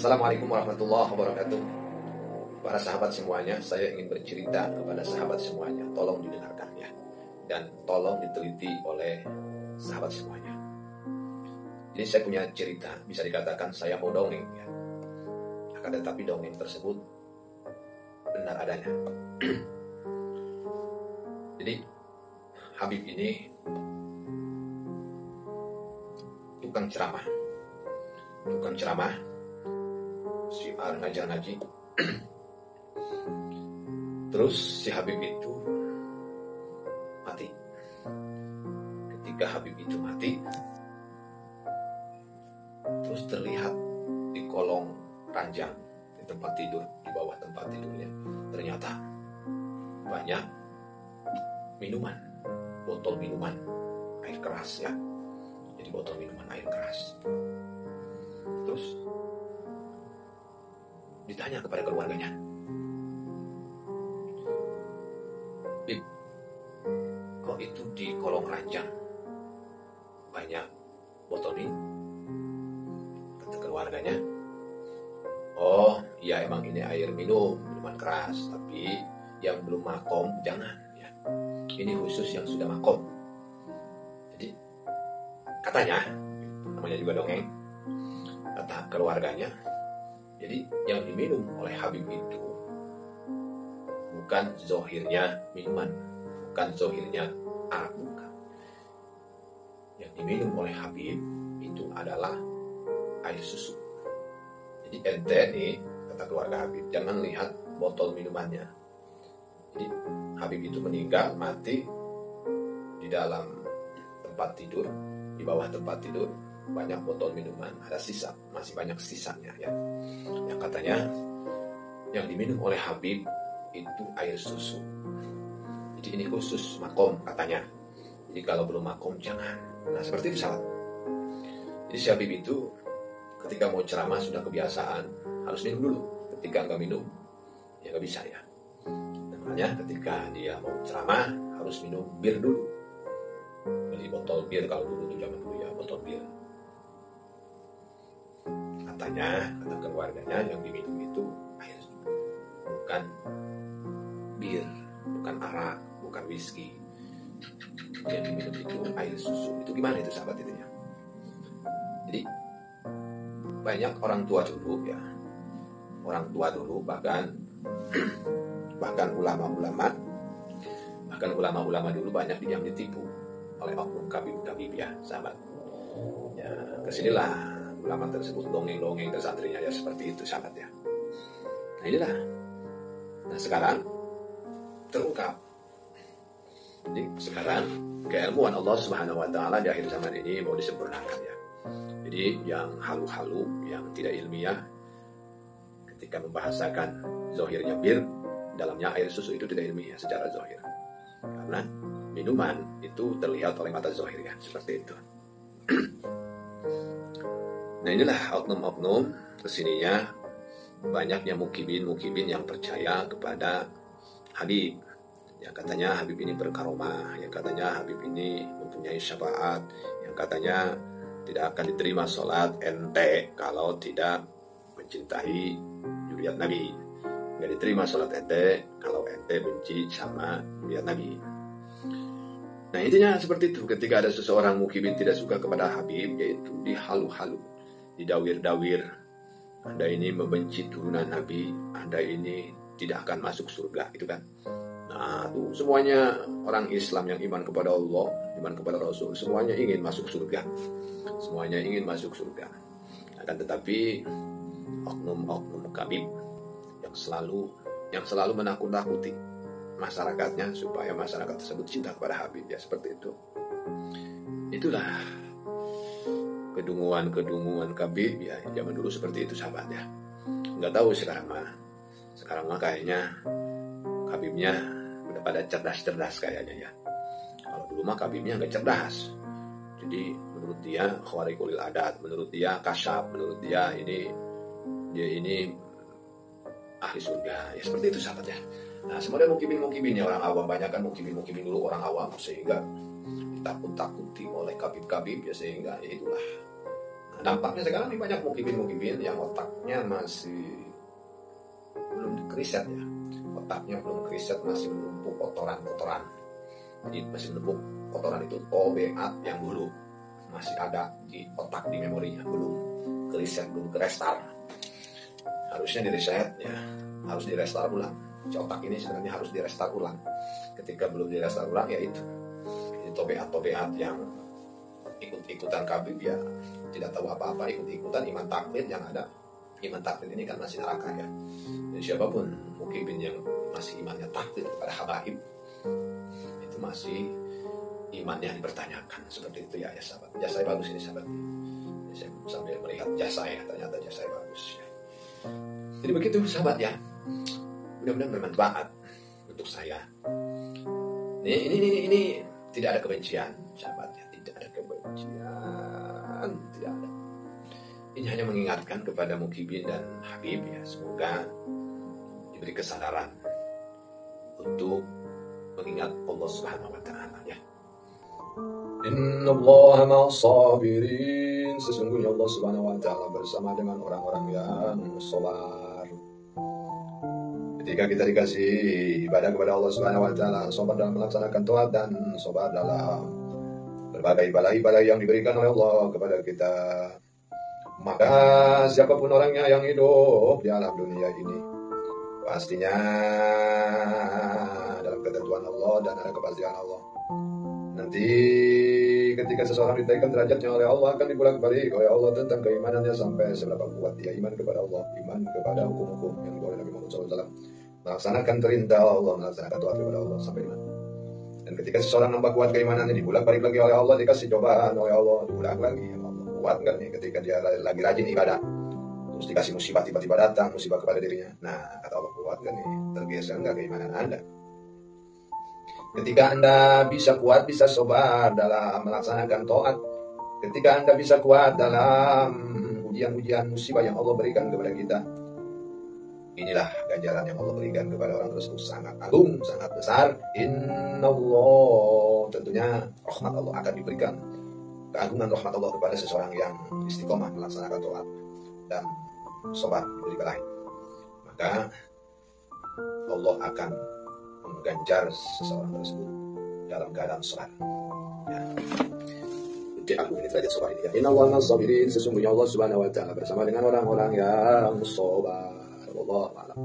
Assalamualaikum warahmatullahi wabarakatuh. Para sahabat semuanya, saya ingin bercerita kepada sahabat semuanya. Tolong didengarkan ya, dan tolong diteliti oleh sahabat semuanya. Jadi saya punya cerita, bisa dikatakan saya mau dongeng ya. Akan tetapi dongeng tersebut benar adanya. Jadi Habib ini tukang ceramah, syiar ngajar ngaji. Terus si Habib itu mati. Ketika Habib itu mati, terus terlihat di kolong ranjang di tempat tidur, di bawah tempat tidurnya, ternyata banyak minuman, botol minuman air keras ya. Jadi botol minuman air keras. Terus ditanya kepada keluarganya, "Bib, kok itu di kolong ranjang banyak botol minum?" Kata keluarganya, "Oh ya, emang ini air minum, minuman keras, tapi yang belum makom jangan ya. Ini khusus yang sudah makom." Jadi katanya, namanya juga dongeng, kata keluarganya, jadi yang diminum oleh Habib itu bukan zohirnya minuman, bukan zohirnya arak, bukan. Yang diminum oleh Habib itu adalah air susu. Jadi ente nih, kata keluarga Habib, jangan lihat botol minumannya. Jadi Habib itu meninggal, mati di dalam tempat tidur, di bawah tempat tidur banyak botol minuman, ada sisa, masih banyak sisanya ya. Yang katanya yang diminum oleh Habib itu air susu. Jadi ini khusus makom katanya. Jadi kalau belum makom jangan. Nah seperti itu sahabat. Jadi si Habib itu ketika mau ceramah sudah kebiasaan harus minum dulu. Ketika nggak minum ya nggak bisa ya. Dan makanya ketika dia mau ceramah harus minum bir dulu. Beli botol bir, kalau dulu tuh zaman dulu ya, botol bir. Katanya, kata keluarganya, yang diminum itu air, bukan bir, bukan arak, bukan whisky. Yang diminum itu air susu. Itu gimana itu sahabat itu ya? Jadi banyak orang tua dulu ya, orang tua dulu bahkan ulama-ulama dulu banyak yang ditipu oleh oknum kabib-kabib ya sahabat. Ya kesinilah ulama tersebut dongeng-dongeng ke santrinya ya seperti itu sahabat ya. Nah inilah. Nah sekarang terungkap. Jadi sekarang keilmuan Allah Subhanahu Wa Taala di akhir zaman ini mau disempurnakan ya. Jadi yang halu-halu, yang tidak ilmiah, ketika membahasakan zohirnya bir, dalamnya air susu, itu tidak ilmiah secara zohir. Karena minuman itu terlihat oleh mata zohir ya, seperti itu. Nah inilah oknum-oknum kesininya banyaknya mukibin yang percaya kepada Habib. Yang katanya Habib ini berkaromah, yang katanya Habib ini mempunyai syafaat, yang katanya tidak akan diterima sholat ente kalau tidak mencintai zuriat Nabi. Nggak diterima sholat ente kalau ente benci sama zuriat Nabi. Nah intinya seperti itu. Ketika ada seseorang mukibin tidak suka kepada Habib, yaitu dihalu-halu, didawir-dawir. Anda ini membenci turunan Nabi, Anda ini tidak akan masuk surga, itu kan. Nah itu semuanya orang Islam yang iman kepada Allah, iman kepada Rasul, semuanya ingin masuk surga. Semuanya ingin masuk surga. Akan tetapi oknum-oknum kabib yang selalu menakut-nakuti masyarakatnya supaya masyarakat tersebut cinta kepada Habib ya, seperti itu. Itulah kedunguan kabib ya zaman dulu seperti itu sahabat ya. Nggak tahu sekarang mah kayaknya kabibnya udah pada cerdas kayaknya ya. Kalau dulu mah kabibnya nggak cerdas. Jadi menurut dia khawariqul adat, menurut dia kasyaf, menurut dia ini ahli surga ya, seperti itu sahabat ya. Nah sebenarnya mukibin ya orang awam, banyak kan mukibin dulu orang awam, sehingga ditakut-takuti oleh kabib-kabib ya, sehingga ya itulah. Nah dampaknya sekarang ini banyak mukibin yang otaknya masih belum dikriset ya, otaknya belum kriset, masih menumpuk kotoran-kotoran. Jadi masih menumpuk kotoran itu tobeat yang dulu masih ada di otak, di memorinya, belum kriset, belum kerestar. Harusnya direset ya, harus direstar ulang. Si otak ini sebenarnya harus direstar ulang. Ketika belum direstar ulang ya itu tobeat yang ikut-ikutan kabib ya, tidak tahu apa-apa, ikut-ikutan iman taklid yang ada. Iman taklid ini kan masih neraka ya. Dan siapapun mukibin yang masih imannya taklid kepada habaib, itu masih imannya dipertanyakan. Seperti itu ya sahabat. Jasa saya bagus ini sahabat. Saya sambil melihat jasa ya, ternyata jasa saya bagus ya. Jadi begitu sahabat ya. Mudah-mudahan bermanfaat untuk saya. Ini tidak ada kebencian sahabat ya, tidak ada kebencian, tidak ada. Ini hanya mengingatkan kepada mukibin dan habib ya, semoga diberi kesadaran untuk mengingat Allah Subhanahu wa taala ya. Innallaha ma'as sabirin, sesungguhnya Allah Subhanahu wa taala bersama dengan orang-orang yang sabar. Ketika kita dikasih ibadah kepada Allah Subhanahu wa taala, sabar dalam melaksanakan taat dan sabar dalam berbagai balai-balai yang diberikan oleh Allah kepada kita, maka siapapun orangnya yang hidup di alam dunia ini pastinya dalam ketentuan Allah dan ada kepastian Allah. Nanti ketika seseorang ditaikkan derajatnya oleh Allah, akan dibolak-balik oleh Allah tentang keimanannya sampai seberapa kuat dia iman kepada Allah, iman kepada hukum-hukum yang dibawa Nabi Muhammad SAW, melaksanakan perintah Allah, melaksanakan taat kepada Allah sampai iman. Dan ketika seseorang nambah kuat keimanannya, dibolak-balik lagi oleh Allah, dikasih cobaan oleh Allah, diulang lagi oleh Allah. Kuat kan nih ketika dia lagi rajin ibadah, terus dikasih musibah, tiba-tiba datang musibah kepada dirinya. Nah, kata Allah, kuat kan nih, tergeser nggak keimanan Anda? Ketika Anda bisa kuat, bisa sabar dalam melaksanakan taat, ketika Anda bisa kuat dalam ujian-ujian musibah yang Allah berikan kepada kita, inilah ganjaran yang Allah berikan kepada orang tersebut, sangat agung, sangat besar. Innallah, tentunya rahmat Allah akan diberikan, keagungan rahmat Allah kepada seseorang yang istiqomah melaksanakan taat dan sabar diberi balai. Maka Allah akan mengganjar seseorang tersebut dalam keadaan sabar. Ya. Uji aku ini derajat sabar ini ya. Innallaha ma'as sabirin, sesungguhnya Allah Subhanahu wa taala bersama dengan orang-orang yang sabar. Wallahu a'lam.